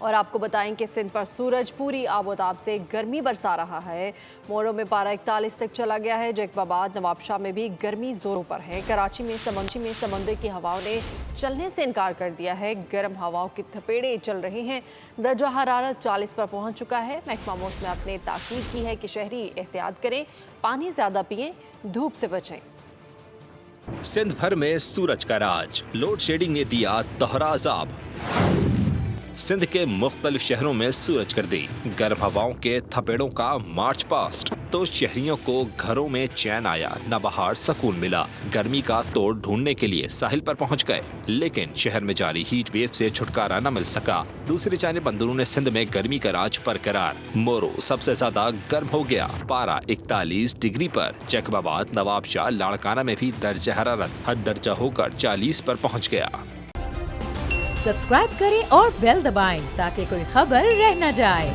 और आपको बताएं कि सिंध पर सूरज पूरी आबोताब से गर्मी बरसा रहा है। मोरो में पारा 41 तक चला गया है। जैकबाबाद नवाबशाह में भी गर्मी जोरों पर है। कराची में समंदर की हवाओं ने चलने से इनकार कर दिया है। गर्म हवाओं की थपेड़े चल रहे हैं। दर्जा हरारत 40 पर पहुंच चुका है। महकमा मौसम ने ताकीद की है कि शहरी एहतियात करें, पानी ज्यादा पिएं, धूप से बचें। सिंध भर में सूरज का राज, लोड शेडिंग ने दिया दोहरा अजाब। सिंध के मुख्तलिफ शहरों में सूरज कर दी गर्म हवाओं के थपेड़ों का मार्च पास्ट, तो शहरियों को घरों में चैन आया, न बाहर सुकून मिला। गर्मी का तोड़ ढूंढने के लिए साहिल पर पहुंच गए, लेकिन शहर में जारी हीट वेव से छुटकारा न मिल सका। दूसरी जानिब अंदरूनी सिंध में गर्मी का राज बरकरार। मोरो सबसे ज्यादा गर्म हो गया, पारा 41 डिग्री पर। जैकबाबाद नवाबशाह लाड़काना में भी दर्जा हरारत हद दर्जा होकर 40 पर पहुँच गया। सब्सक्राइब करें और बेल दबाएं ताकि कोई खबर रह न जाए।